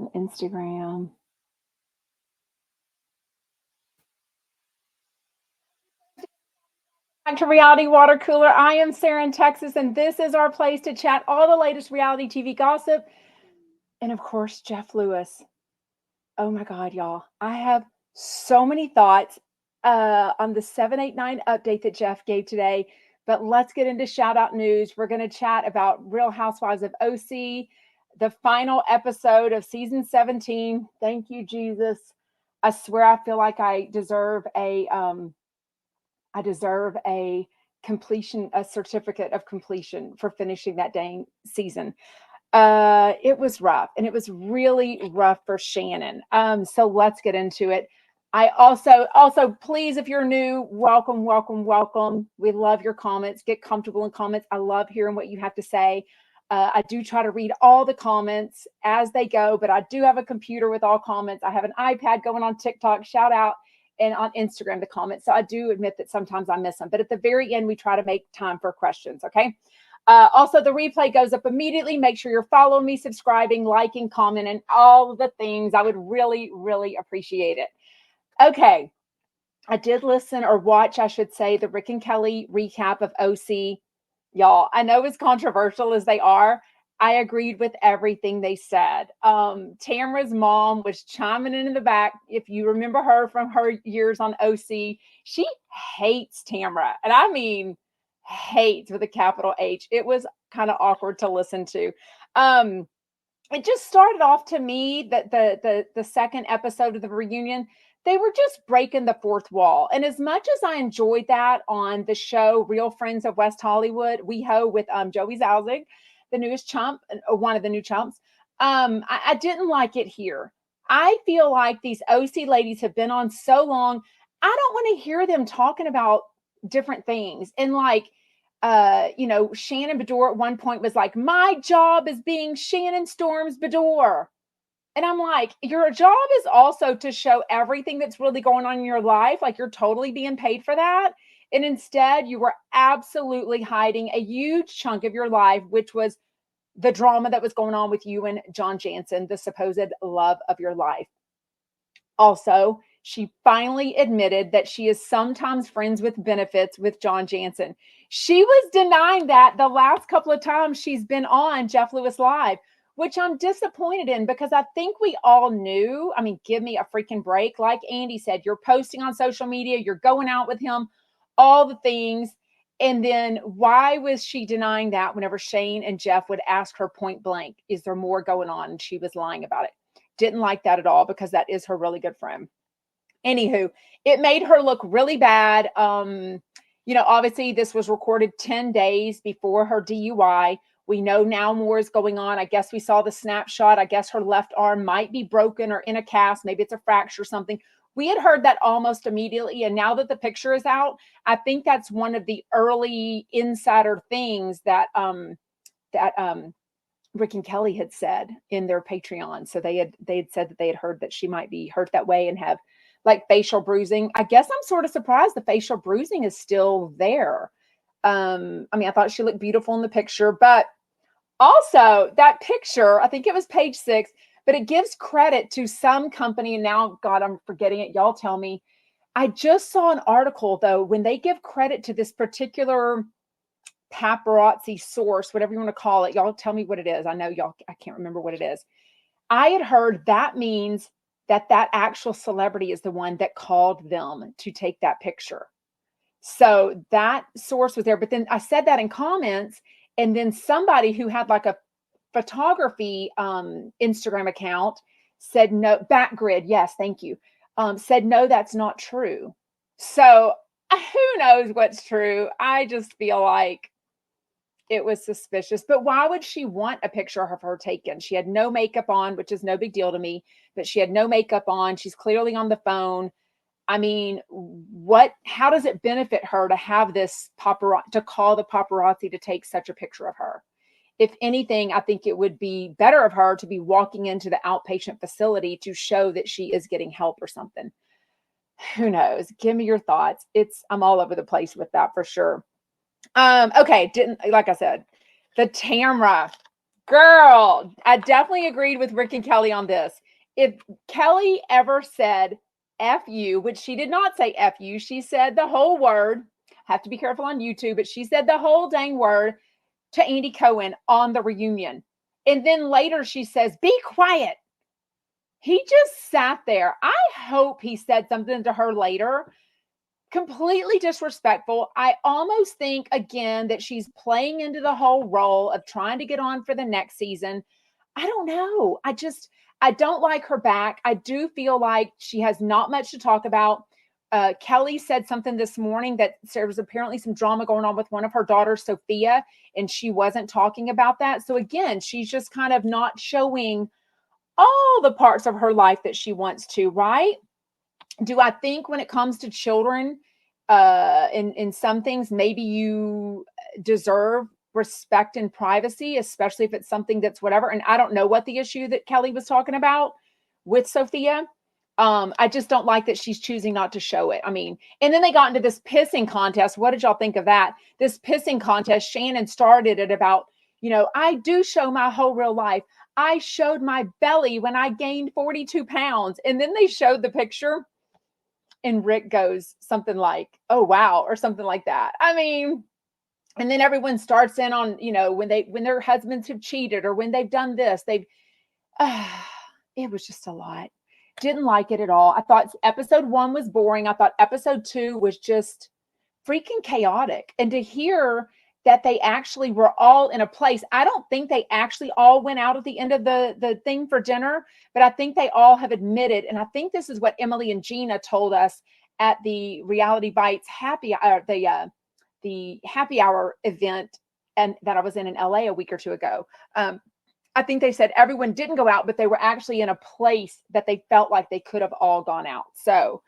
on Instagram. Back to Reality Water Cooler. I am Sarah in Texas, and this is our place to chat all the latest reality TV gossip. And of course, Jeff Lewis. Oh my God, y'all. I have so many thoughts on the 789 update that Jeff gave today. But let's get into shout out news. We're going to chat about Real Housewives of OC, the final episode of season 17. Thank you, Jesus. I swear I feel like I deserve a completion, a certificate of completion for finishing that dang season. It was rough, and it was really rough for Shannon. So let's get into it. I also please, if you're new, welcome. We love your comments. Get comfortable in comments. I love hearing what you have to say. I do try to read all the comments as they go, but I do have a computer with all comments. I have an iPad going on TikTok, shout out, and on Instagram, the comments. So I do admit that sometimes I miss them, but at the very end, we try to make time for questions. Okay. Also, the replay goes up immediately. Make sure you're following me, subscribing, liking, commenting, all the things. I would really, really appreciate it. Okay. I did listen or watch, I should say, the Rick and Kelly recap of OC. Y'all, I know as controversial as they are, I agreed with everything they said. Tamra's mom was chiming in the back. If you remember her from her years on OC, she hates Tamra. And I mean, hates with a capital H. It was kind of awkward to listen to. It just started off to me that the second episode of the reunion, they were just breaking the fourth wall. And as much as I enjoyed that on the show Real Friends of West Hollywood, WeHo with Joey Zalzig, the newest chump, one of the new chumps, I didn't like it here. I feel like these OC ladies have been on so long. I don't want to hear them talking about different things. And like, Shannon Bedore at one point was like, my job is being Shannon Storms Bedore. And I'm like, your job is also to show everything that's really going on in your life. Like you're totally being paid for that. And instead, you were absolutely hiding a huge chunk of your life, which was the drama that was going on with you and John Jansen, the supposed love of your life. Also, she finally admitted that she is sometimes friends with benefits with John Jansen. She was denying that the last couple of times she's been on Jeff Lewis Live, which I'm disappointed in because I think we all knew. I mean, give me a freaking break. Like Andy said, you're posting on social media, you're going out with him, all the things. And then why was she denying that whenever Shane and Jeff would ask her point blank, is there more going on? And she was lying about it. Didn't like that at all because that is her really good friend. Anywho, it made her look really bad. Obviously this was recorded 10 days before her DUI. We know now more is going on. I guess we saw the snapshot. I guess her left arm might be broken or in a cast. Maybe it's a fracture or something. We had heard that almost immediately. And now that the picture is out, I think that's one of the early insider things that Rick and Kelly had said in their Patreon. So they had said that they had heard that she might be hurt that way and have like facial bruising. I guess I'm sort of surprised the facial bruising is still there. I thought she looked beautiful in the picture, but also that picture, I think it was page 6, but it gives credit to some company. And now, God, I'm forgetting it. Y'all tell me. I just saw an article though, when they give credit to this particular paparazzi source, whatever you want to call it. Y'all tell me what it is. I know I can't remember what it is. I had heard that means that actual celebrity is the one that called them to take that picture. So that source was there. But then I said that in comments, and then somebody who had like a photography Instagram account said no, Backgrid, yes, thank you, said no, that's not true. So who knows what's true? I just feel like it was suspicious. But why would she want a picture of her taken? She had no makeup on, which is no big deal to me, but she had no makeup on. She's clearly on the phone. I mean, how does it benefit her to have this to call the paparazzi to take such a picture of her? If anything, I think it would be better of her to be walking into the outpatient facility to show that she is getting help or something. Who knows? Give me your thoughts. I'm all over the place with that for sure. Okay. Like I said, the Tamra Girl, I definitely agreed with Rick and Kelly on this. If Kelly ever said F you, which she did not say F you, she said the whole word. Have to be careful on YouTube, but she said the whole dang word to Andy Cohen on the reunion. And then later she says, be quiet. He just sat there. I hope he said something to her later. Completely disrespectful. I almost think, again, that she's playing into the whole role of trying to get on for the next season. I don't know. I don't like her back. I do feel like she has not much to talk about. Kelly said something this morning that there was apparently some drama going on with one of her daughters, Sophia, and she wasn't talking about that. So again, she's just kind of not showing all the parts of her life that she wants to, right? Do I think when it comes to children, in some things, maybe you deserve respect and privacy, especially if it's something that's whatever. And I don't know what the issue that Kelly was talking about with Sophia. I just don't like that she's choosing not to show it. I mean, and then they got into this pissing contest. What did y'all think of that? This pissing contest, Shannon started it about, I do show my whole real life. I showed my belly when I gained 42 pounds. And then they showed the picture and Rick goes something like, oh, wow, or something like that. I mean, and then everyone starts in on, when their husbands have cheated or when they've done this, it was just a lot. Didn't like it at all. I thought episode 1 was boring. I thought episode 2 was just freaking chaotic. And to hear that they actually were all in a place, I don't think they actually all went out at the end of the thing for dinner, but I think they all have admitted, and I think this is what Emily and Gina told us at the Reality Bites the happy hour event and that I was in LA a week or two ago. I think they said everyone didn't go out, but they were actually in a place that they felt like they could have all gone out. So,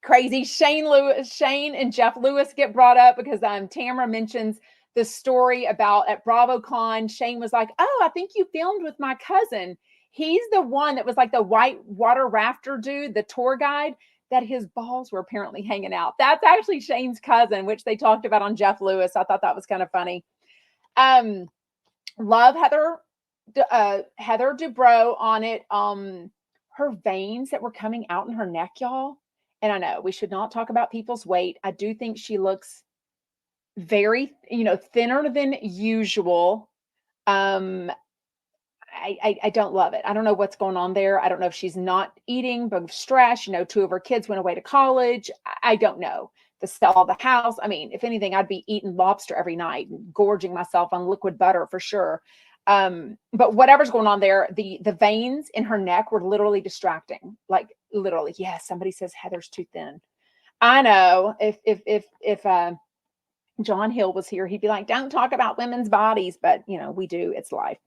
crazy. Shane and Jeff Lewis get brought up because Tamra mentions the story about at BravoCon. Shane was like, oh, I think you filmed with my cousin. He's the one that was like the white water rafter dude, the tour guide, that his balls were apparently hanging out. That's actually Shane's cousin, which they talked about on Jeff Lewis. I thought that was kind of funny. Love Heather Dubrow on it. Her veins that were coming out in her neck, y'all. And I know we should not talk about people's weight. I do think she looks very, thinner than usual. I don't love it. I don't know what's going on there. I don't know if she's not eating, but stress, 2 of her kids went away to college. I don't know. To sell the house. I mean, if anything, I'd be eating lobster every night and gorging myself on liquid butter for sure. But whatever's going on there, the veins in her neck were literally distracting. Like literally, yes, somebody says Heather's too thin. I know if John Hill was here, he'd be like, don't talk about women's bodies, but we do, it's life.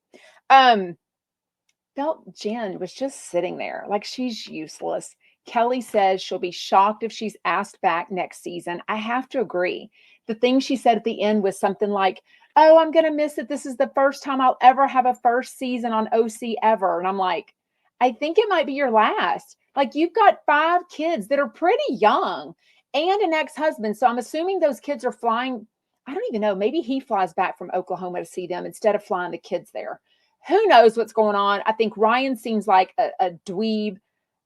Felt Jen was just sitting there like she's useless. Kelly says she'll be shocked if she's asked back next season. I have to agree. The thing she said at the end was something like, oh, I'm going to miss it. This is the first time I'll ever have a first season on OC ever. And I'm like, I think it might be your last. Like, you've got 5 kids that are pretty young and an ex-husband. So I'm assuming those kids are flying. I don't even know. Maybe he flies back from Oklahoma to see them instead of flying the kids there. Who knows what's going on? I think Ryan seems like a dweeb,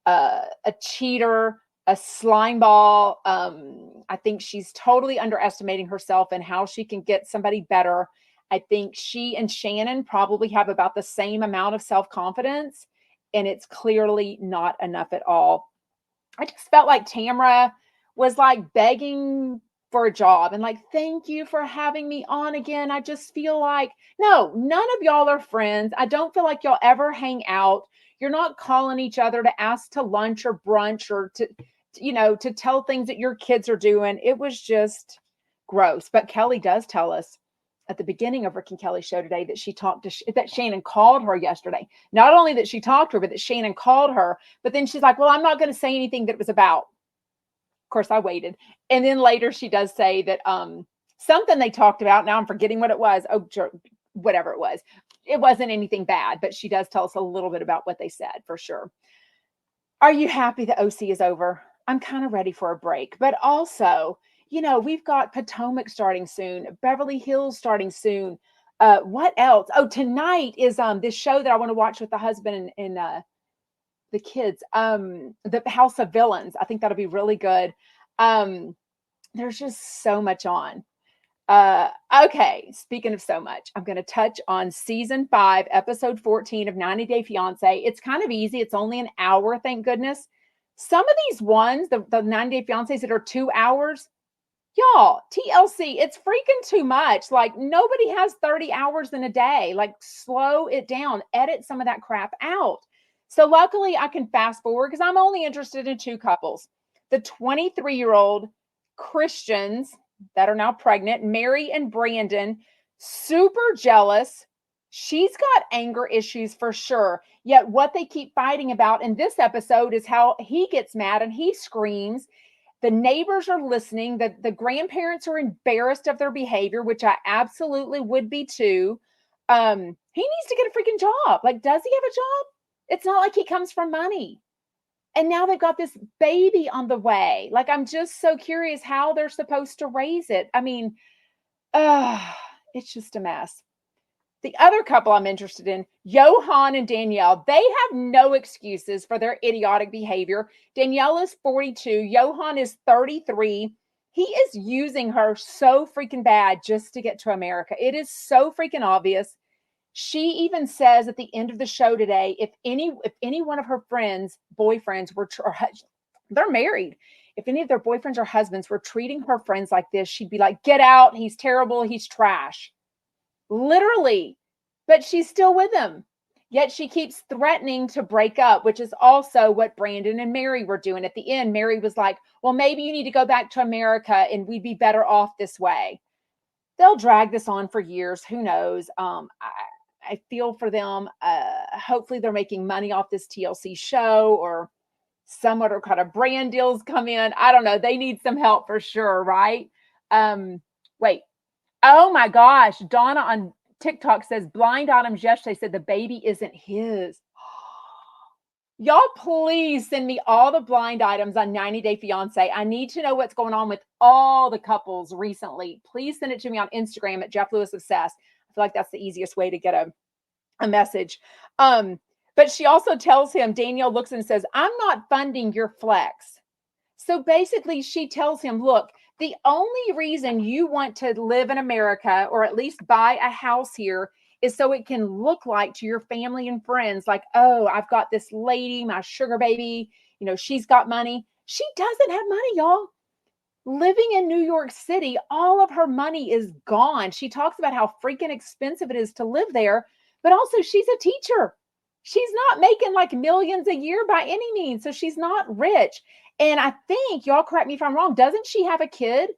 a cheater, a slime ball. I think she's totally underestimating herself and how she can get somebody better. I think she and Shannon probably have about the same amount of self-confidence, and it's clearly not enough at all. I just felt like Tamra was like begging for a job and like, thank you for having me on again. I just feel like, no, none of y'all are friends. I don't feel like y'all ever hang out. You're not calling each other to ask to lunch or brunch or to tell things that your kids are doing. It was just gross. But Kelly does tell us at the beginning of Rick and Kelly's show today that she talked to, that Shannon called her yesterday. Not only that she talked to her, but that Shannon called her. But then she's like, well, I'm not going to say anything that it was about. Of course, I waited. And then later she does say that something they talked about. Now I'm forgetting what it was. Oh, whatever it was. It wasn't anything bad, but she does tell us a little bit about what they said for sure. Are you happy the OC is over? I'm kind of ready for a break, but also, we've got Potomac starting soon, Beverly Hills starting soon. What else? Oh, tonight is this show that I want to watch with the husband and the kids. The House of Villains. I think that'll be really good. There's just so much on. Okay, speaking of so much, I'm going to touch on season 5, episode 14 of 90 Day Fiance. It's kind of easy. It's only an hour, thank goodness. Some of these ones, the 90 Day Fiancés that are 2 hours, y'all, TLC, it's freaking too much. Like, nobody has 30 hours in a day. Like, slow it down, edit some of that crap out. So luckily I can fast forward because I'm only interested in 2 couples. The 23-year-old Christians that are now pregnant, Mary and Brandon, super jealous. She's got anger issues for sure. Yet what they keep fighting about in this episode is how he gets mad and he screams. The neighbors are listening. The grandparents are embarrassed of their behavior, which I absolutely would be too. He needs to get a freaking job. Like, does he have a job? It's not like he comes from money. And now they've got this baby on the way. Like, I'm just so curious how they're supposed to raise it. I mean, it's just a mess. The other couple I'm interested in, Johan and Danielle, they have no excuses for their idiotic behavior. Danielle is 42. Johan is 33. He is using her so freaking bad just to get to America. It is so freaking obvious. She even says at the end of the show today, if any one of her friends, boyfriends they're married. If any of their boyfriends or husbands were treating her friends like this, she'd be like, get out. He's terrible. He's trash. Literally. But she's still with him. Yet she keeps threatening to break up, which is also what Brandon and Mary were doing. At the end, Mary was like, well, maybe you need to go back to America and we'd be better off this way. They'll drag this on for years. Who knows? I feel for them. Hopefully they're making money off this TLC show or some other kind of brand deals come in. I don't know. They need some help for sure, right? Wait. Oh my gosh. Donna on TikTok says blind items yesterday said the baby isn't his. Y'all, please send me all the blind items on 90 Day Fiance. I need to know what's going on with all the couples recently. Please send it to me on Instagram at Jeff Lewis Obsessed. I feel like that's the easiest way to get a message. But she also tells him, Danielle looks and says, I'm not funding your flex. So basically she tells him, look, the only reason you want to live in America or at least buy a house here is so it can look like to your family and friends, like, oh, I've got this lady, my sugar baby, she's got money. She doesn't have money, y'all. Living in New York City, all of her money is gone. She talks about how freaking expensive it is to live there, but also she's a teacher. She's not making like millions a year by any means. So she's not rich. And I think, y'all correct me if I'm wrong, doesn't she have a kid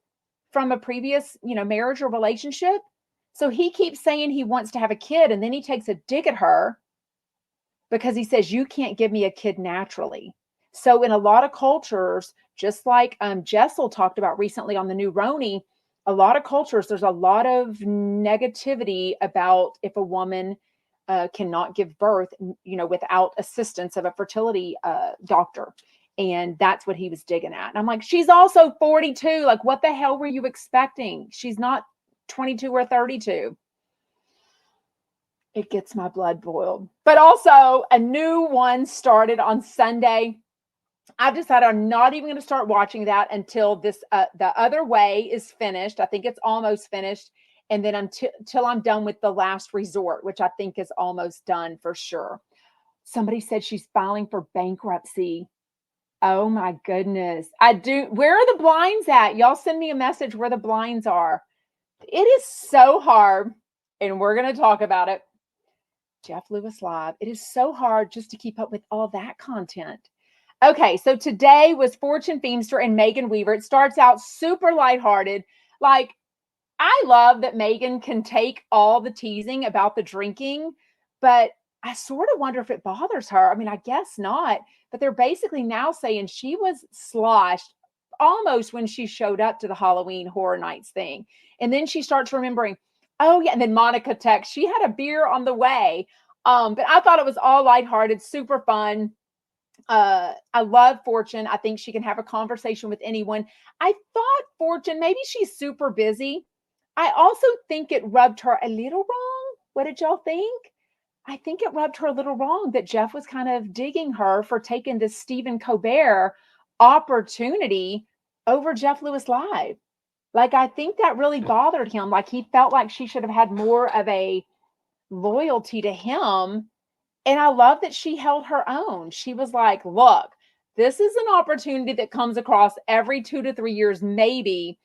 from a previous, marriage or relationship? So he keeps saying he wants to have a kid, and then he takes a dig at her because he says, you can't give me a kid naturally. So in a lot of cultures, just like Jessel talked about recently on the new Roni, a lot of cultures, there's a lot of negativity about if a woman cannot give birth, without assistance of a fertility doctor. And that's what he was digging at. And I'm like, she's also 42. Like, what the hell were you expecting? She's not 22 or 32. It gets my blood boiled. But also a new one started on Sunday. I've decided I'm not even going to start watching that until this, The Other Way is finished. I think it's almost finished. And then until I'm done with The Last Resort, which I think is almost done for sure. Somebody said she's filing for bankruptcy. Oh my goodness. I do. Where are the blinds at? Y'all send me a message where the blinds are. It is so hard. And we're going to talk about it. Jeff Lewis Live. It is so hard just to keep up with all that content. Okay, so today was Fortune Feimster and Megan Weaver. It starts out super lighthearted. Like, I love that Megan can take all the teasing about the drinking, but I sort of wonder if it bothers her. I mean, I guess not, but they're basically now saying she was sloshed almost when she showed up to the Halloween Horror Nights thing. And then she starts remembering, oh yeah, and then Monica texts, she had a beer on the way. But I thought it was all lighthearted, super fun. I love Fortune. I think she can have a conversation with anyone. I thought Fortune, maybe she's super busy. I also think it rubbed her a little wrong What did y'all think? I think it rubbed her a little wrong that Jeff was kind of digging her for taking this Stephen Colbert opportunity over Jeff Lewis Live. Like, I think that really bothered him. Like, he felt like she should have had more of a loyalty to him. And I love that she held her own. She was like, look, this is an opportunity that comes across every 2 to 3 years, maybe.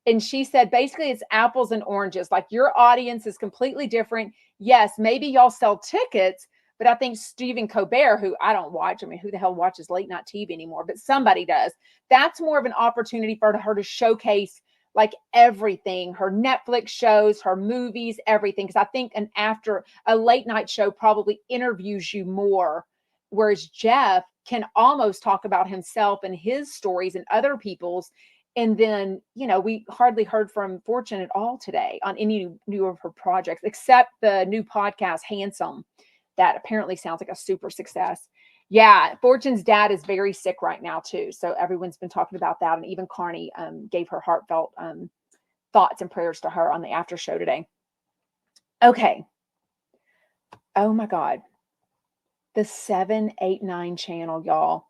And she said, basically, it's apples and oranges. Like, your audience is completely different. Yes, maybe y'all sell tickets, but I think Stephen Colbert, who I don't watch, I mean, who the hell watches late night TV anymore? But somebody does. That's more of an opportunity for her to showcase like everything, her Netflix shows, her movies, everything. Because I think after a late night show probably interviews you more, whereas Jeff can almost talk about himself and his stories and other people's. And then, we hardly heard from Fortune at all today on any new of her projects, except the new podcast, Handsome, that apparently sounds like a super success. Yeah, Fortune's dad is very sick right now too. So everyone's been talking about that. And even Carney gave her heartfelt thoughts and prayers to her on the after show today. Okay. Oh my God. The 789 channel, y'all.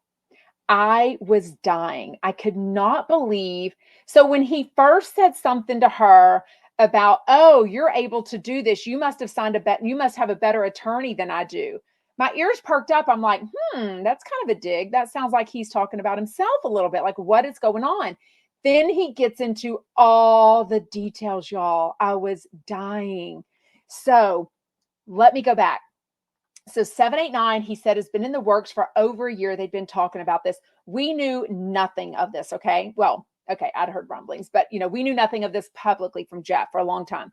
I was dying. I could not believe. So when he first said something to her about, oh, you're able to do this, you must have signed a bet. You must have a better attorney than I do. My ears perked up. I'm like, that's kind of a dig. That sounds like he's talking about himself a little bit. Like, what is going on? Then he gets into all the details, y'all. I was dying. So let me go back. So 789, he said, has been in the works for over a year. They've been talking about this. We knew nothing of this. Okay. Well, okay. I'd heard rumblings, but we knew nothing of this publicly from Jeff for a long time.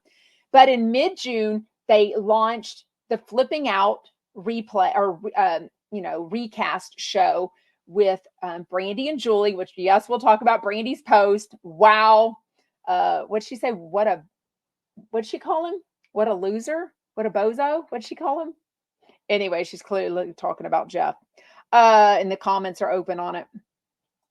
But in mid-June, they launched the Flipping Out replay or, recast show with Brandy and Julie, which, yes, we'll talk about Brandy's post. Wow. What'd she say? What'd she call him? What a loser? What a bozo? What'd she call him? Anyway, she's clearly talking about Jeff. And the comments are open on it.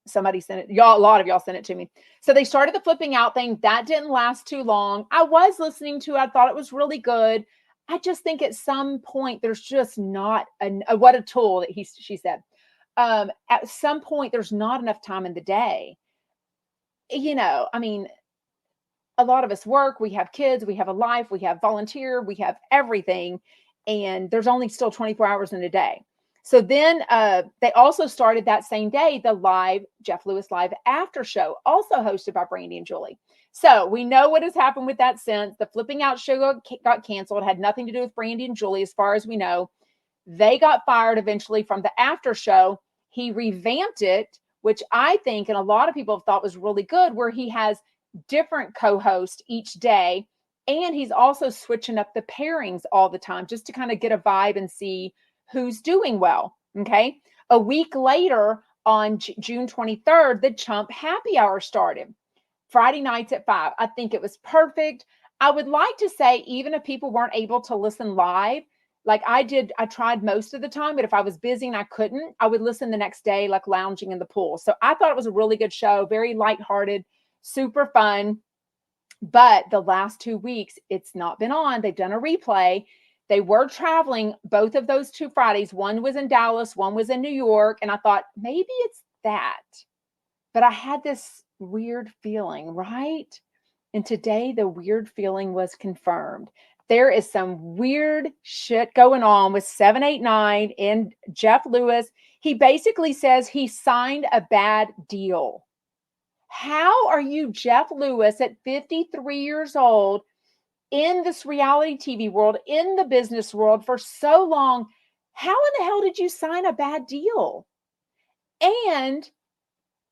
Somebody sent it. Y'all, a lot of y'all sent it to me. So they started the Flipping Out thing. That didn't last too long. I was listening to it. I thought it was really good. I just think at some point there's just not what a tool that she said. At some point there's not enough time in the day. I mean, a lot of us work, we have kids, we have a life, we have volunteer, we have everything. And there's only still 24 hours in a day. So then they also started that same day, the live Jeff Lewis Live after show, also hosted by Brandy and Julie. So we know what has happened with that since. The Flipping Out show got canceled, had nothing to do with Brandy and Julie as far as we know. They got fired eventually from the after show. He revamped it, which I think, and a lot of people have thought was really good, where he has different co-hosts each day. And he's also switching up the pairings all the time just to kind of get a vibe and see who's doing well. Okay. A week later on June 23rd, the Chump Happy Hour started Friday nights at 5. I think it was perfect. I would like to say, even if people weren't able to listen live, like I did, I tried most of the time, but if I was busy and I couldn't, I would listen the next day, like lounging in the pool. So I thought it was a really good show, very lighthearted, super fun. But the last 2 weeks, it's not been on. They've done a replay. They were traveling both of those 2 Fridays. One was in Dallas, one was in New York. And I thought, maybe it's that. But I had this weird feeling, right? And today, the weird feeling was confirmed. There is some weird shit going on with 789 and Jeff Lewis. He basically says he signed a bad deal. How are you, Jeff Lewis, at 53 years old, in this reality TV world, in the business world for so long? How in the hell did you sign a bad deal? And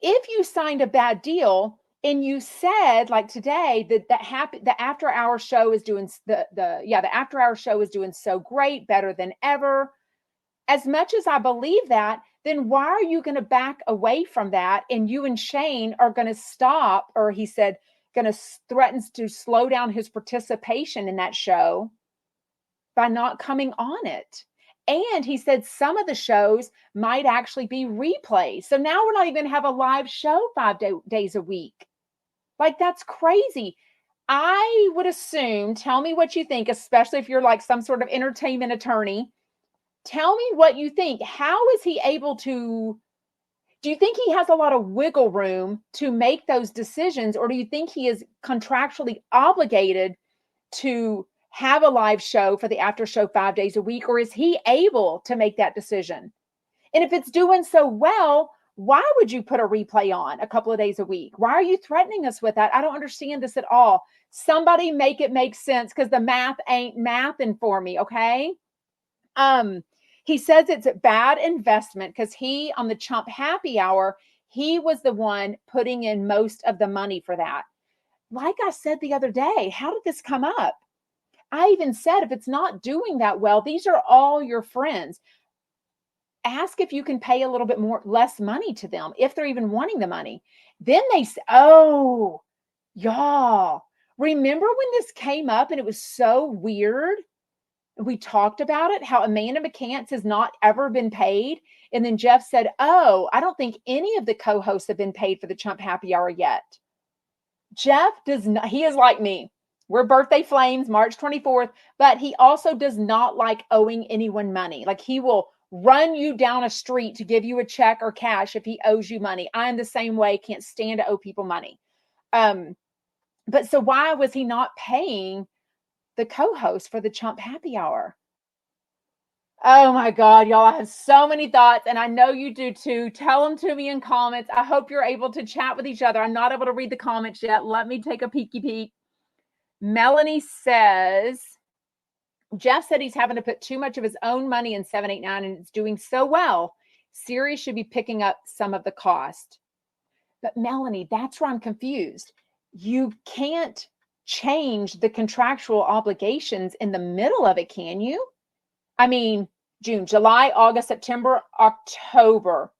if you signed a bad deal and you said, like today, the after hour show is doing the after hour show is doing so great, better than ever. As much as I believe that, then why are you going to back away from that? And you and Shane are going to stop, or he said, going to threaten to slow down his participation in that show by not coming on it. And he said some of the shows might actually be replays. So now we're not even going to have a live show 5 days a week. Like, that's crazy. I would assume, tell me what you think, especially if you're like some sort of entertainment attorney. Tell me what you think. How is he able to? Do you think he has a lot of wiggle room to make those decisions, or do you think he is contractually obligated to have a live show for the after show 5 days a week, or is he able to make that decision? And if it's doing so well, why would you put a replay on a couple of days a week? Why are you threatening us with that? I don't understand this at all. Somebody make it make sense, because the math ain't mathing for me, okay? Um, he says it's a bad investment because he, on the Chump Happy Hour, he was the one putting in most of the money for that. Like I said the other day, how did this come up? I even said, if it's not doing that well, these are all your friends. Ask if you can pay a little bit less money to them, if they're even wanting the money. Then they say, oh, y'all, remember when this came up and it was so weird? We talked about it, how Amanda McCants has not ever been paid. And then Jeff said, oh, I don't think any of the co-hosts have been paid for the Chump Happy Hour yet. Jeff does not, he is like me. We're birthday flames, March 24th, but he also does not like owing anyone money. Like, he will run you down a street to give you a check or cash if he owes you money. I'm the same way, can't stand to owe people money. But so why was he not paying the co-host for the Chump Happy Hour? Oh my God, y'all, I have so many thoughts, and I know you do too. Tell them to me in comments. I hope you're able to chat with each other. I'm not able to read the comments yet. Let me take a peeky peek. Melanie says, Jeff said he's having to put too much of his own money in 789 and it's doing so well. Sirius should be picking up some of the cost. But Melanie, that's where I'm confused. You can't change the contractual obligations in the middle of it, can you? I mean, June, July, August, September, October.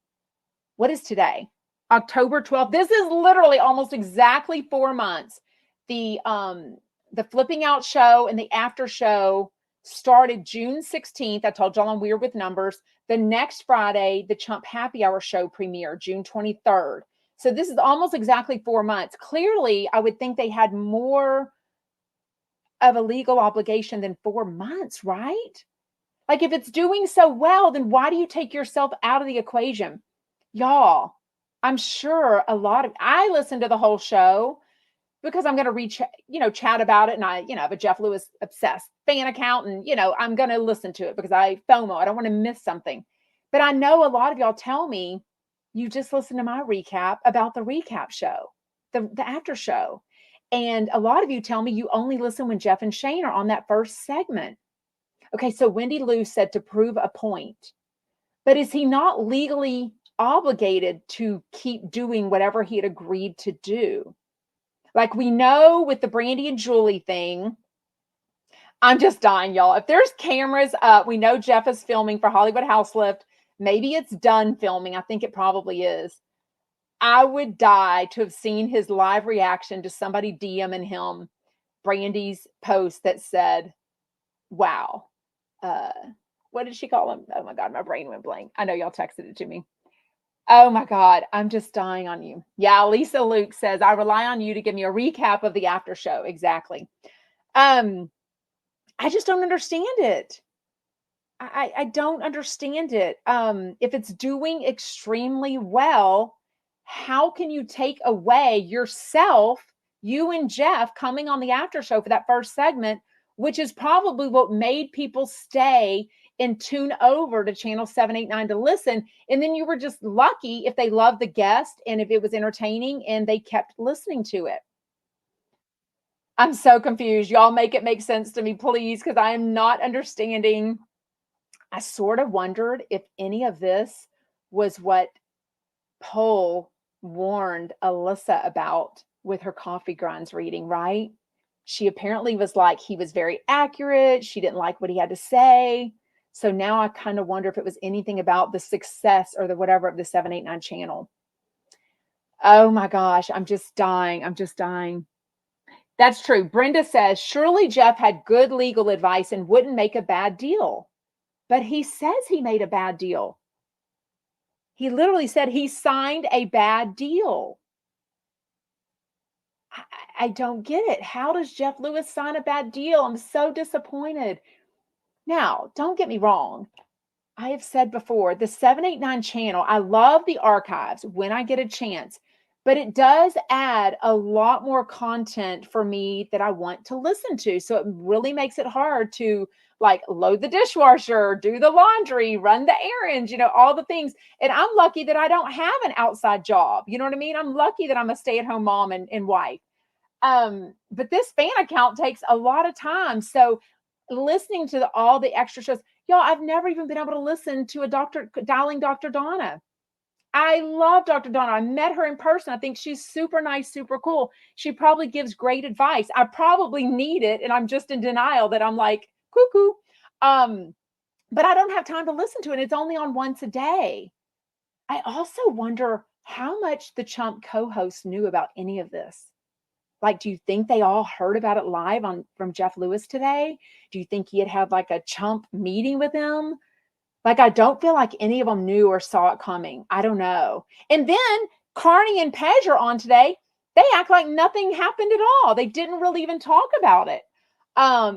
What is today? October 12th. This is literally almost exactly 4 months. The flipping out show and the after show started June 16th. I told y'all I'm weird with numbers. The next Friday, the Chump Happy Hour show premiere, June 23rd. So this is almost exactly 4 months. Clearly, I would think they had more of a legal obligation than 4 months, right? Like, if it's doing so well, then why do you take yourself out of the equation? Y'all, I'm sure I listened to the whole show because I'm going to chat about it. And I have a Jeff Lewis obsessed fan account, and, I'm going to listen to it because I FOMO. I don't want to miss something. But I know a lot of y'all tell me you just listen to my recap about the recap show, the after show. And a lot of you tell me you only listen when Jeff and Shane are on that first segment. Okay, so Wendy Lou said to prove a point. But is he not legally obligated to keep doing whatever he had agreed to do? Like, we know with the Brandy and Julie thing, I'm just dying, y'all. If there's cameras up, we know Jeff is filming for Hollywood House Lift. Maybe it's done filming. I think it probably is. I would die to have seen his live reaction to somebody DMing him Brandy's post that said, wow. What did she call him? Oh my God, my brain went blank. I know y'all texted it to me. Oh my God, I'm just dying on you. Yeah, Lisa Luke says, I rely on you to give me a recap of the after show. Exactly. I just don't understand it. I don't understand it. If it's doing extremely well, how can you take away yourself, you and Jeff coming on the after show for that first segment, which is probably what made people stay and tune over to channel 789 to listen. And then you were just lucky if they loved the guest and if it was entertaining and they kept listening to it. I'm so confused. Y'all make it make sense to me, please, because I am not understanding. I sort of wondered if any of this was what Pohl warned Alyssa about with her coffee grinds reading, right? She apparently was like, he was very accurate. She didn't like what he had to say. So now I kind of wonder if it was anything about the success or the whatever of the 789 channel. Oh my gosh, I'm just dying. I'm just dying. That's true. Brenda says, surely Jeff had good legal advice and wouldn't make a bad deal. But he says he made a bad deal. He literally said he signed a bad deal. I don't get it. How does Jeff Lewis sign a bad deal? I'm so disappointed. Now, don't get me wrong. I have said before, the 789 channel, I love the archives when I get a chance, but it does add a lot more content for me that I want to listen to. So it really makes it hard to like load the dishwasher, do the laundry, run the errands, all the things. And I'm lucky that I don't have an outside job. You know what I mean? I'm lucky that I'm a stay-at-home mom and wife. But this fan account takes a lot of time. So listening to all the extra shows, y'all, I've never even been able to listen to a doctor dialing Dr. Donna. I love Dr. Donna. I met her in person. I think she's super nice, super cool. She probably gives great advice. I probably need it. And I'm just in denial that I'm like, cuckoo. But I don't have time to listen to it. It's only on once a day. I also wonder how much the Chump co-hosts knew about any of this. Like, do you think they all heard about it live from Jeff Lewis today? Do you think he had like a Chump meeting with him? Like, I don't feel like any of them knew or saw it coming. I don't know. And then Carney and Pej are on today. They act like nothing happened at all. They didn't really even talk about it.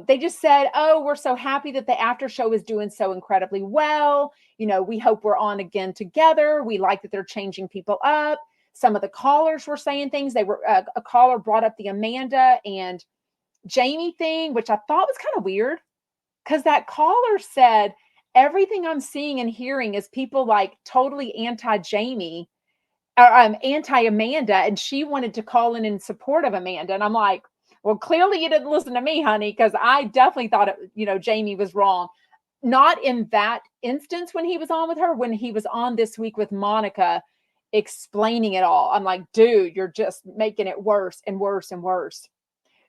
They just said, oh, we're so happy that the after show is doing so incredibly well. We hope we're on again together. We like that they're changing people up. Some of the callers were saying things. They were a caller brought up the Amanda and Jamie thing, which I thought was kind of weird because that caller said, everything I'm seeing and hearing is people like totally anti-Jamie or anti-Amanda. And she wanted to call in support of Amanda. And I'm like, well, clearly you didn't listen to me, honey, because I definitely thought, Jamie was wrong. Not in that instance when he was on with her, when he was on this week with Monica explaining it all. I'm like, dude, you're just making it worse and worse and worse.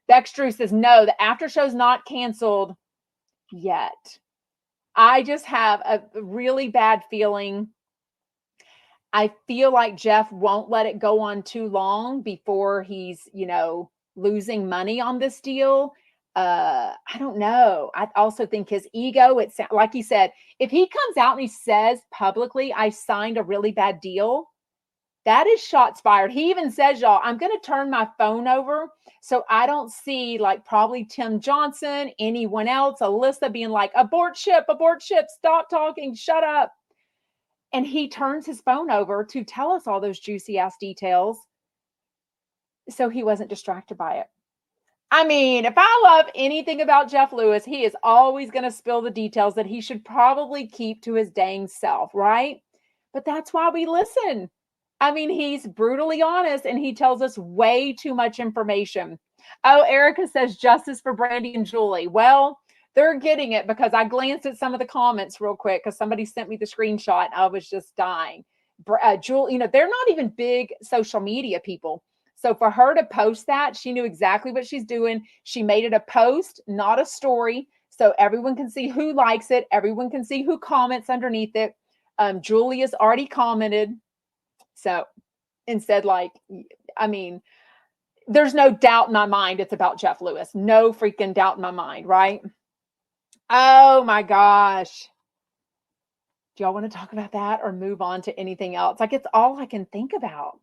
Bex Drew says, no, the after show's not canceled yet. I just have a really bad feeling. I feel like Jeff won't let it go on too long before he's, losing money on this deal. I don't know. I also think his ego, it's like he said, if he comes out and he says publicly, I signed a really bad deal, that is shots fired. He even says, y'all, I'm going to turn my phone over so I don't see like probably Tim Johnson, anyone else, Alyssa being like, abort ship, stop talking, shut up. And he turns his phone over to tell us all those juicy ass details so he wasn't distracted by it. I mean, if I love anything about Jeff Lewis, he is always going to spill the details that he should probably keep to his dang self, right? But that's why we listen. I mean, he's brutally honest and he tells us way too much information. Oh, Erica says justice for Brandy and Julie. Well, they're getting it because I glanced at some of the comments real quick because somebody sent me the screenshot and I was just dying. Julie, they're not even big social media people. So for her to post that, she knew exactly what she's doing. She made it a post, not a story. So everyone can see who likes it. Everyone can see who comments underneath it. Julia's already commented. So instead, there's no doubt in my mind it's about Jeff Lewis. No freaking doubt in my mind, right? Oh my gosh. Do y'all want to talk about that or move on to anything else? Like, it's all I can think about.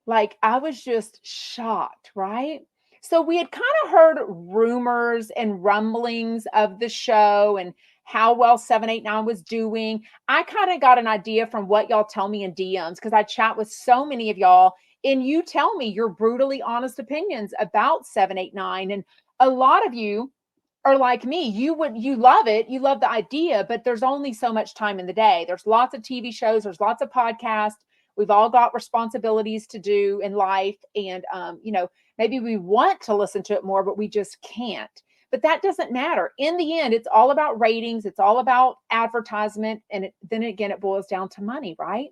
Like, I was just shocked, right? So we had kind of heard rumors and rumblings of the show and how well 789 was doing. I kind of got an idea from what y'all tell me in DMs because I chat with so many of y'all and you tell me your brutally honest opinions about 789. And a lot of you are like me. You love it. You love the idea, but there's only so much time in the day. There's lots of TV shows. There's lots of podcasts. We've all got responsibilities to do in life. And, maybe we want to listen to it more, but we just can't. But that doesn't matter. In the end, it's all about ratings. It's all about advertisement. And then again, it boils down to money, right?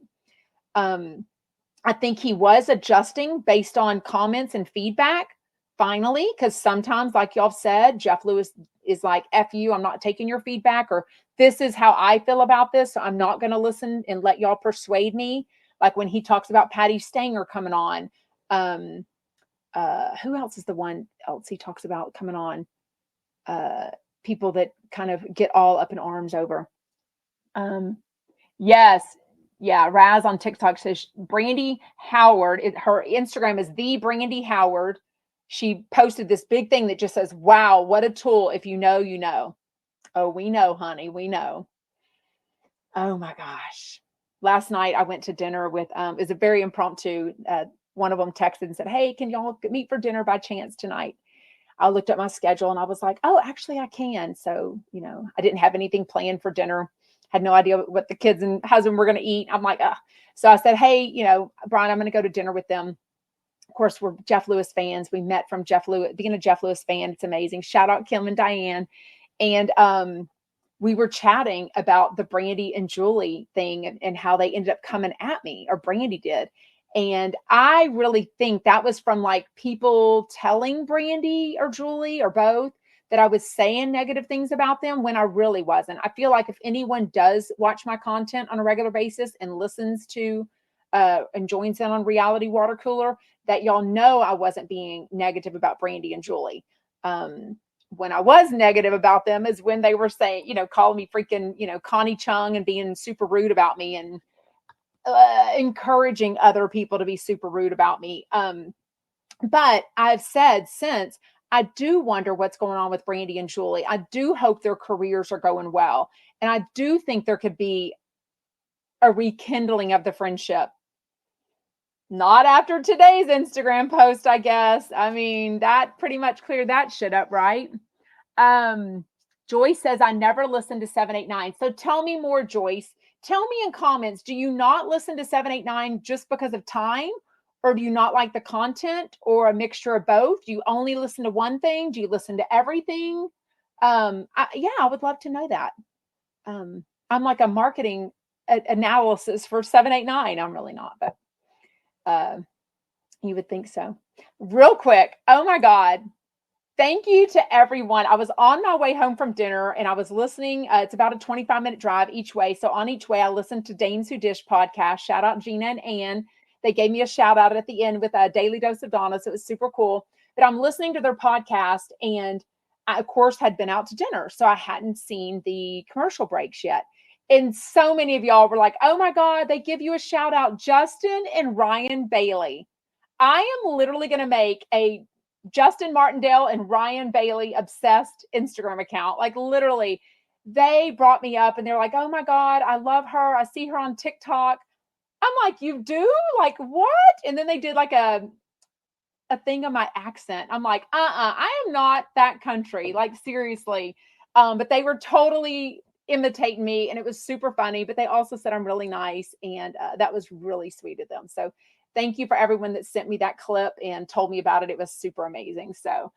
I think he was adjusting based on comments and feedback, finally, because sometimes, like y'all said, Jeff Lewis is like, F you, I'm not taking your feedback, or this is how I feel about this. So I'm not going to listen and let y'all persuade me. Like when he talks about Patty Stanger coming on. Who else is the one else he talks about coming on? People that kind of get all up in arms over. Yes. Yeah. Raz on TikTok says Brandy Howard, her Instagram is the Brandy Howard. she posted this big thing that just says, wow, what a tool. If you know, you know. Oh, we know, honey. We know. Oh my gosh. Last night I went to dinner with, it was a very impromptu, one of them texted and said, hey, can y'all meet for dinner by chance tonight? I looked at my schedule and I was like, oh, actually I can. So, I didn't have anything planned for dinner. Had no idea what the kids and husband were going to eat. I'm like, so I said, hey, Brian, I'm going to go to dinner with them. Of course, we're Jeff Lewis fans. We met from Jeff Lewis, being a Jeff Lewis fan. It's amazing. Shout out Kim and Diane. And we were chatting about the Brandy and Julie thing and how they ended up coming at me, or Brandy did. And I really think that was from like people telling Brandy or Julie or both that I was saying negative things about them when I really wasn't. I feel like if anyone does watch my content on a regular basis and listens to and joins in on Reality Water Cooler, that y'all know I wasn't being negative about Brandy and Julie. When I was negative about them is when they were saying, calling me freaking, Connie Chung and being super rude about me and encouraging other people to be super rude about me. But I've said since, I do wonder what's going on with Brandy and Julie. I do hope their careers are going well. And I do think there could be a rekindling of the friendship. Not after today's Instagram post, I guess. I mean, that pretty much cleared that shit up, right? Joyce says, I never listened to 789. So tell me more, Joyce. Tell me in comments, do you not listen to 789 just because of time? Or do you not like the content, or a mixture of both? Do you only listen to one thing? Do you listen to everything? I would love to know that. I'm like a marketing analysis for 789. I'm really not, but you would think so. Real quick. Oh my God. Thank you to everyone. I was on my way home from dinner and I was listening. It's about a 25-minute drive each way. So on each way, I listened to Dames Who Dish podcast. Shout out Gina and Ann. They gave me a shout out at the end with a daily dose of Donna. So it was super cool. But I'm listening to their podcast, and I, of course, had been out to dinner. So I hadn't seen the commercial breaks yet. And so many of y'all were like, oh my God, they give you a shout out, Justin and Ryan Bailey. I am literally going to make a Justin Martindale and Ryan Bailey obsessed Instagram account. Like literally, they brought me up and they're like, oh my God, I love her. I see her on TikTok. I'm like, you do? Like what? And then they did like a thing on my accent. I'm like, I am not that country. Like seriously. But they were totally imitating me and it was super funny, but they also said I'm really nice. And that was really sweet of them. So thank you for everyone that sent me that clip and told me about it. It was super amazing. So,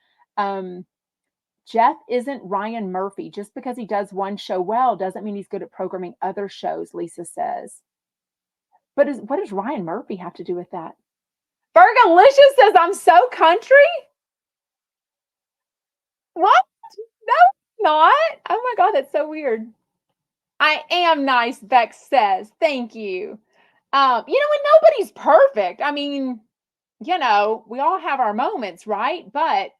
Jeff isn't Ryan Murphy. Just because he does one show well doesn't mean he's good at programming other shows, Lisa says. But what does Ryan Murphy have to do with that? Fergalicious says I'm so country. What? No, not. Oh my God, that's so weird. I am nice, Bex says. Thank you. And nobody's perfect. I mean, we all have our moments, right? But,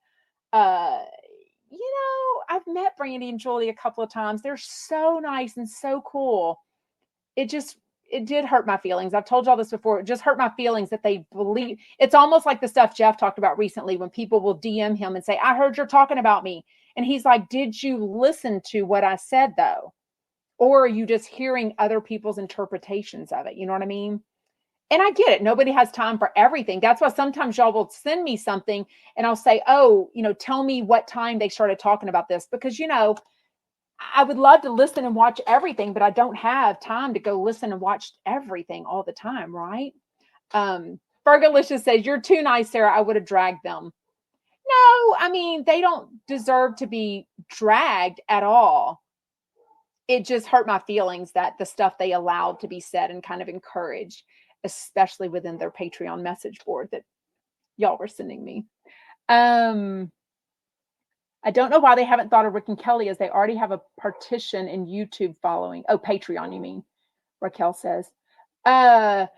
I've met Brandy and Julie a couple of times. They're so nice and so cool. It did hurt my feelings. I've told y'all this before. It just hurt my feelings that they believe. It's almost like the stuff Jeff talked about recently when people will DM him and say, I heard you're talking about me. And he's like, did you listen to what I said though? Or are you just hearing other people's interpretations of it? You know what I mean? And I get it. Nobody has time for everything. That's why sometimes y'all will send me something and I'll say, oh, tell me what time they started talking about this. Because, I would love to listen and watch everything, but I don't have time to go listen and watch everything all the time, right? Fergalicious says, you're too nice, Sarah. I would have dragged them. No, I mean, they don't deserve to be dragged at all. It just hurt my feelings that the stuff they allowed to be said and kind of encouraged, especially within their Patreon message board that y'all were sending me. I don't know why they haven't thought of Rick and Kelly, as they already have a partition in YouTube following. Oh, Patreon, you mean? Raquel says. At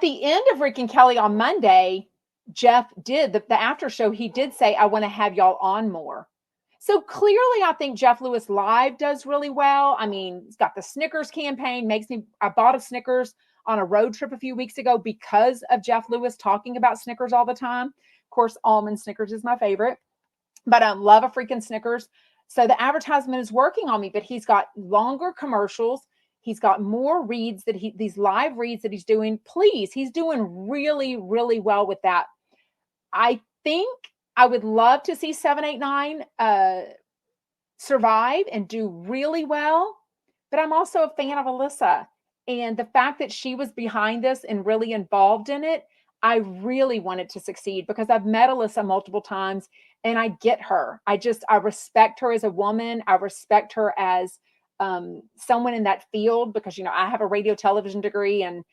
the end of Rick and Kelly on Monday, Jeff did the after show. He did say, I want to have y'all on more. So clearly, I think Jeff Lewis Live does really well. I mean, he's got the Snickers campaign. I bought a Snickers on a road trip a few weeks ago because of Jeff Lewis talking about Snickers all the time. Of course, almond Snickers is my favorite, but I love a freaking Snickers. So the advertisement is working on me, but he's got longer commercials. He's got more reads these live reads that he's doing. Please, he's doing really, really well with that. I think I would love to see 789 survive and do really well, but I'm also a fan of Alyssa. And the fact that she was behind this and really involved in it, I really wanted to succeed because I've met Alyssa multiple times and I get her. I respect her as a woman. I respect her as someone in that field because, I have a radio television degree and,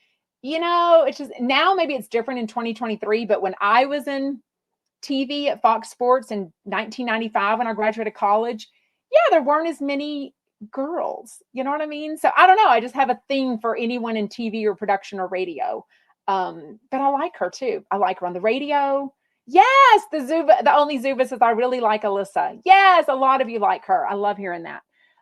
it's just now maybe it's different in 2023, but when I was in TV at Fox Sports in 1995 when I graduated college, yeah, there weren't as many girls. You know what I mean? So I don't know. I just have a thing for anyone in TV or production or radio. But I like her too. I like her on the radio. Yes, the only Zuba says I really like Alyssa. Yes, a lot of you like her. I love hearing that.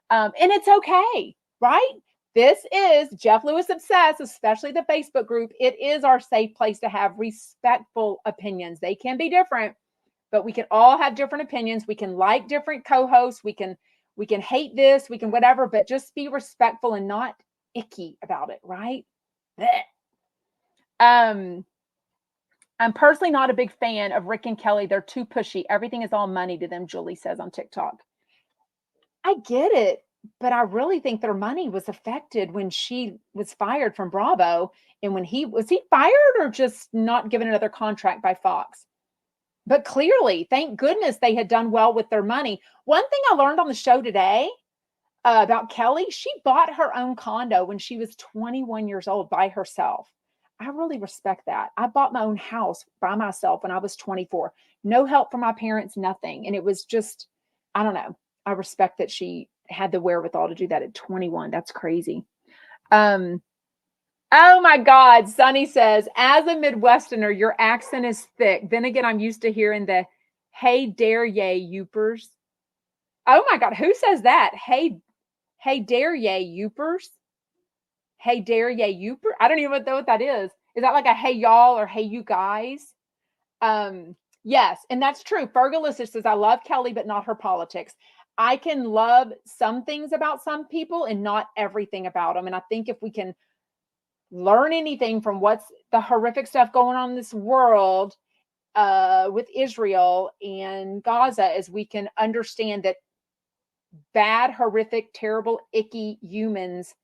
And it's okay, right? This is Jeff Lewis Obsessed, especially the Facebook group. It is our safe place to have respectful opinions. They can be different, but we can all have different opinions. We can like different co-hosts. We can hate this, we can whatever, but just be respectful and not icky about it, right? I'm personally not a big fan of Rick and Kelly. They're too pushy. Everything is all money to them, Julie says on TikTok. I get it, but I really think their money was affected when she was fired from Bravo. And when was he fired or just not given another contract by Fox? But clearly, thank goodness they had done well with their money. One thing I learned on the show today about Kelly, she bought her own condo when she was 21 years old by herself. I really respect that. I bought my own house by myself when I was 24. No help from my parents, nothing. And it was just, I don't know. I respect that she had the wherewithal to do that at 21. That's crazy. Oh my God. Sonny says, as a Midwesterner, your accent is thick. Then again, I'm used to hearing the, hey, dare ye, youpers. Oh my God. Who says that? Hey, dare ye, youpers. Hey, dare ye, youper. I don't even know what that is. Is that like a hey, y'all or hey, you guys? Yes. And that's true. Fergalicious says, I love Kelly, but not her politics. I can love some things about some people and not everything about them. And I think if we can learn anything from what's the horrific stuff going on in this world with Israel and Gaza, is we can understand that bad, horrific, terrible, icky humans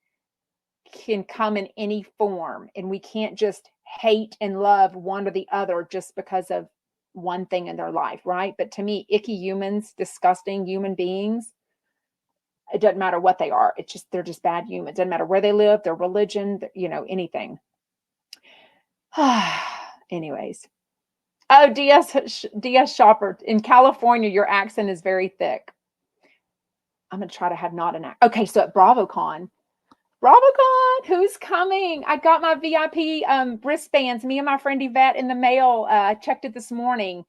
can come in any form. And we can't just hate and love one or the other just because of one thing in their life, right? But to me, icky humans, disgusting human beings, it doesn't matter what they are. It's just, they're just bad humans. It doesn't matter where they live, their religion, anything. Anyways. Oh, DS Shopper. In California, your accent is very thick. I'm going to try to have not an accent. Okay, so at BravoCon, who's coming? I got my VIP wristbands, me and my friend Yvette, in the mail. I checked it this morning.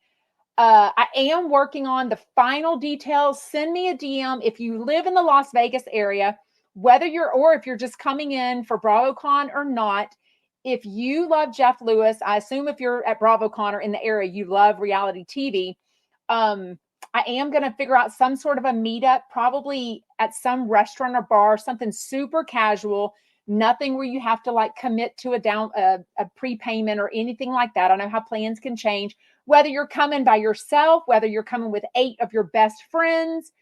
I am working on the final details. Send me a DM if you live in the Las Vegas area, if you're just coming in for BravoCon or not. If you love Jeff Lewis, I assume if you're at BravoCon or in the area, you love reality TV. I am going to figure out some sort of a meetup, probably at some restaurant or bar, something super casual, nothing where you have to like commit to a prepayment or anything like that. I know how plans can change. Whether you're coming by yourself, whether you're coming with 8 of your best friends,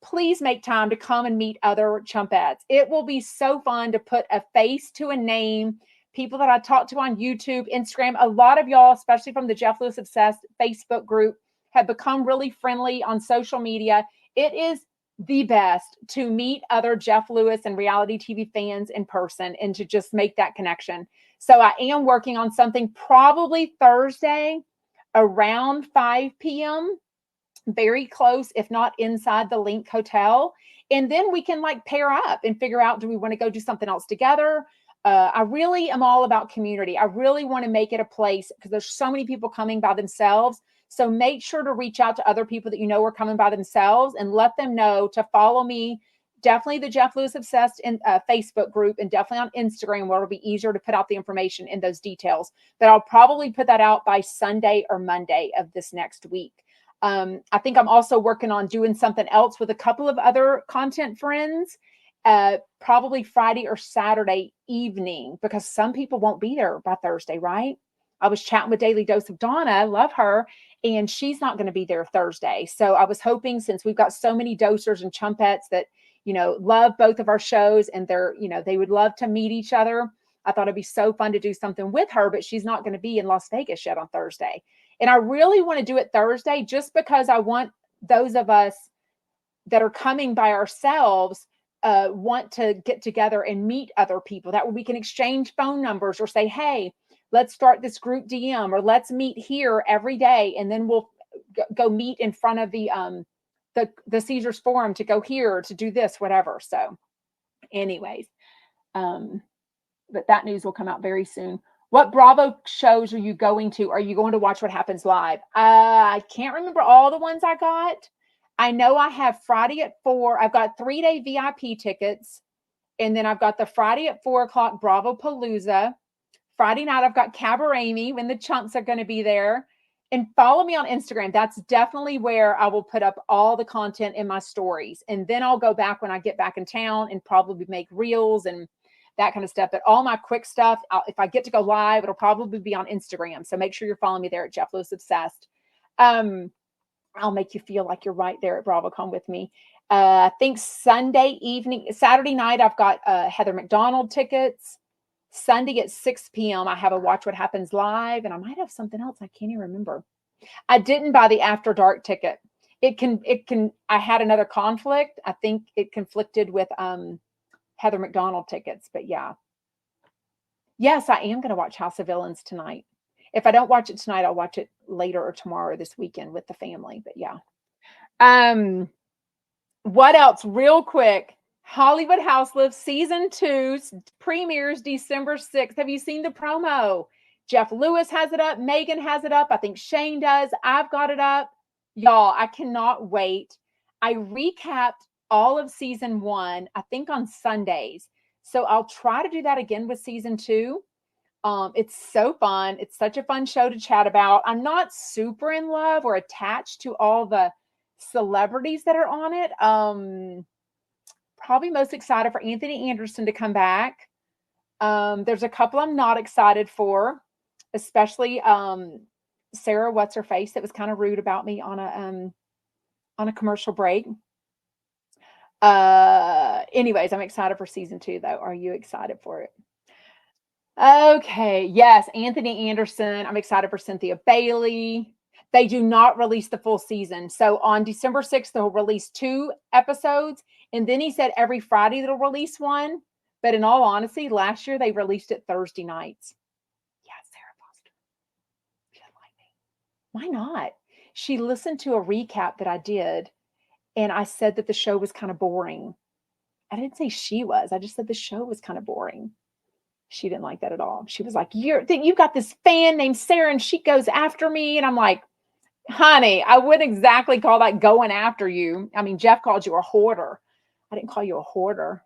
please make time to come and meet other chumpettes. It will be so fun to put a face to a name. People that I talk to on YouTube, Instagram, a lot of y'all, especially from the Jeff Lewis Obsessed Facebook group, have become really friendly on social media. It is the best to meet other Jeff Lewis and reality TV fans in person and to just make that connection. So I am working on something probably Thursday around 5 p.m., very close, if not inside the Linq Hotel. And then we can like pair up and figure out, do we want to go do something else together? I really am all about community. I really want to make it a place because there's so many people coming by themselves. So make sure to reach out to other people that you know are coming by themselves and let them know to follow me definitely the Jeff Lewis Obsessed in Facebook group, and definitely on Instagram, where it'll be easier to put out the information and those details. But I'll probably put that out by Sunday or Monday of this next week. I think I'm also working on doing something else with a couple of other content friends, probably Friday or Saturday evening, because some people won't be there by Thursday, right? I was chatting with Daily Dose of Donna, love her, and she's not going to be there Thursday. So I was hoping, since we've got so many dosers and chumpettes that, love both of our shows, and they would love to meet each other. I thought it'd be so fun to do something with her, but she's not going to be in Las Vegas yet on Thursday. And I really want to do it Thursday, just because I want those of us that are coming by ourselves want to get together and meet other people. That way we can exchange phone numbers, or say, hey, let's start this group DM, or let's meet here every day. And then we'll go meet in front of the Caesars Forum to go here to do this, whatever. So anyways, but that news will come out very soon. What Bravo shows are you going to? Are you going to watch What Happens Live? I can't remember all the ones I got. I know I have Friday at 4. I've got 3-day VIP tickets. And then I've got the Friday at 4 o'clock Bravo Palooza. Friday night, I've got Cabaret Me, when the chunks are going to be there. And follow me on Instagram. That's definitely where I will put up all the content in my stories. And then I'll go back when I get back in town and probably make reels and that kind of stuff. But all my quick stuff, if I get to go live, it'll probably be on Instagram. So make sure you're following me there at Jeff Lewis Obsessed. I'll make you feel like you're right there at BravoCon with me. I think Saturday night, I've got Heather McDonald tickets. Sunday at 6 p.m., I have a Watch What Happens Live, and I might have something else. I can't even remember. I didn't buy the After Dark ticket. I had another conflict. I think it conflicted with Heather McDonald tickets, but yeah. Yes, I am going to watch House of Villains tonight. If I don't watch it tonight, I'll watch it later or tomorrow, this weekend with the family, but yeah. What else? Real quick. Hollywood Houselift Season 2 premieres December 6th. Have you seen the promo? Jeff Lewis has it up. Megan has it up. I think Shane does. I've got it up. Y'all, I cannot wait. I recapped all of Season 1, I think on Sundays. So I'll try to do that again with Season 2. It's so fun. It's such a fun show to chat about. I'm not super in love or attached to all the celebrities that are on it. Probably most excited for Anthony Anderson to come back. There's a couple I'm not excited for, especially Sarah, what's her face, that was kind of rude about me on a commercial break. Anyways, I'm excited for Season 2 though. Are you excited for it? Okay, yes, Anthony Anderson. I'm excited for Cynthia Bailey. They do not release the full season. So on December 6th, they'll release 2 episodes. And then he said every Friday they'll release one. But in all honesty, last year they released it Thursday nights. Yeah, Sarah Foster. She doesn't like me. Why not? She listened to a recap that I did, and I said that the show was kind of boring. I didn't say she was. I just said the show was kind of boring. She didn't like that at all. She was like, you've got this fan named Sarah, and she goes after me. And I'm like, honey, I wouldn't exactly call that going after you. I mean, Jeff called you a hoarder. I didn't call you a hoarder.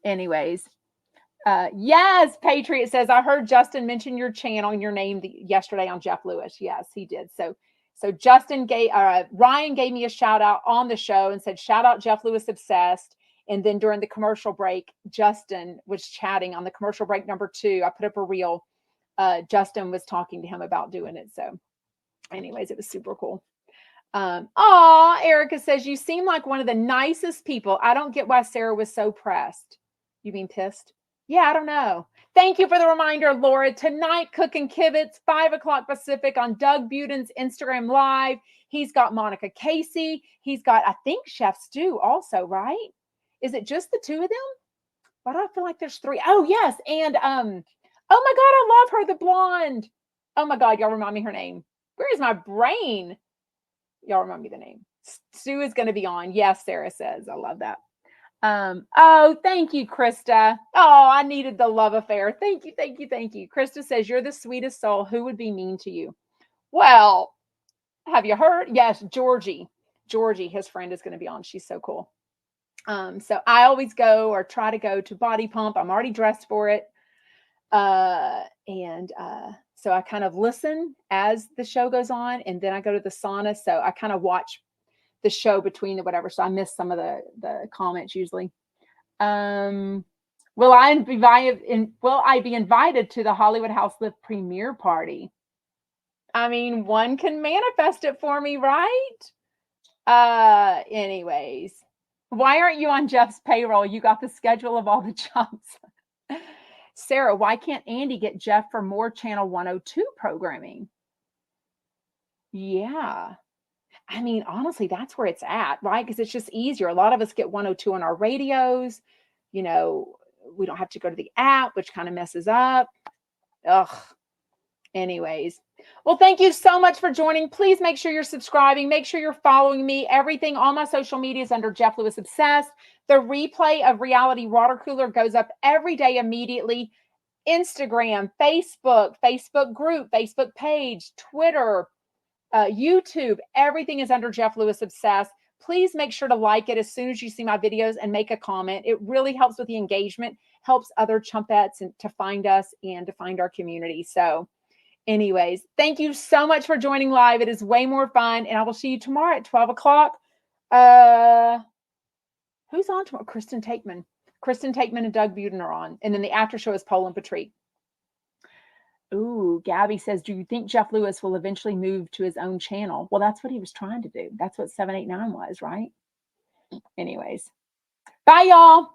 Anyways. Yes, Patriot says, I heard Justin mention your channel and your name yesterday on Jeff Lewis. Yes, he did. So Ryan gave me a shout out on the show and said, shout out Jeff Lewis Obsessed. And then during the commercial break, Justin was chatting on the commercial break number 2. I put up a reel. Justin was talking to him about doing it. So anyways, it was super cool. Erica says, you seem like one of the nicest people. I don't get why Sarah was so pressed. You mean pissed? Yeah, I don't know. Thank you for the reminder, Laura. Tonight, Cooking Kibitz, 5 o'clock Pacific on Doug Buden's Instagram Live. He's got Monica Casey. He's got, I think, Chef Stu also, right? Is it just the 2 of them? Why do I feel like there's 3? Oh, yes. And, oh my God, I love her, the blonde. Oh my God, y'all remind me her name. Where is my brain? Y'all remind me the name. Stu is going to be on. Yes, Sarah says. I love that. Oh, thank you, Krista. Oh, I needed the love affair. Thank you, thank you, thank you. Krista says, you're the sweetest soul. Who would be mean to you? Well, have you heard? Yes, Georgie. Georgie, his friend, is going to be on. She's so cool. So I always go or try to go to Body Pump. I'm already dressed for it. So I kind of listen as the show goes on, and then I go to the sauna. So I kind of watch the show between the whatever. So I miss some of the comments usually. Will I be invited to the Hollywood House Lift premiere party? I mean, one can manifest it for me, right? Anyways, why aren't you on Jeff's payroll? You got the schedule of all the jobs. Sarah, why can't Andy get Jeff for more Channel 102 programming? Yeah. I mean, honestly, that's where it's at, right? Because it's just easier. A lot of us get 102 on our radios. You know, we don't have to go to the app, which kind of messes up. Ugh. Anyways, well, thank you so much for joining. Please make sure you're subscribing. Make sure you're following me. Everything on my social media is under Jeff Lewis Obsessed. The replay of Reality Water Cooler goes up every day immediately. Instagram, Facebook group, Facebook page, Twitter, YouTube, everything is under Jeff Lewis Obsessed. Please make sure to like it as soon as you see my videos and make a comment. It really helps with the engagement, helps other chumpettes to find us and to find our community. So anyways, thank you so much for joining live. It is way more fun, and I will see you tomorrow at 12 o'clock. Who's on tomorrow? Kristen Takeman and Doug Buden are on. And then the after show is Paul and Patrick. Ooh, Gabby says, do you think Jeff Lewis will eventually move to his own channel? Well, that's what he was trying to do. That's what 789 was, right? Anyways, bye, y'all.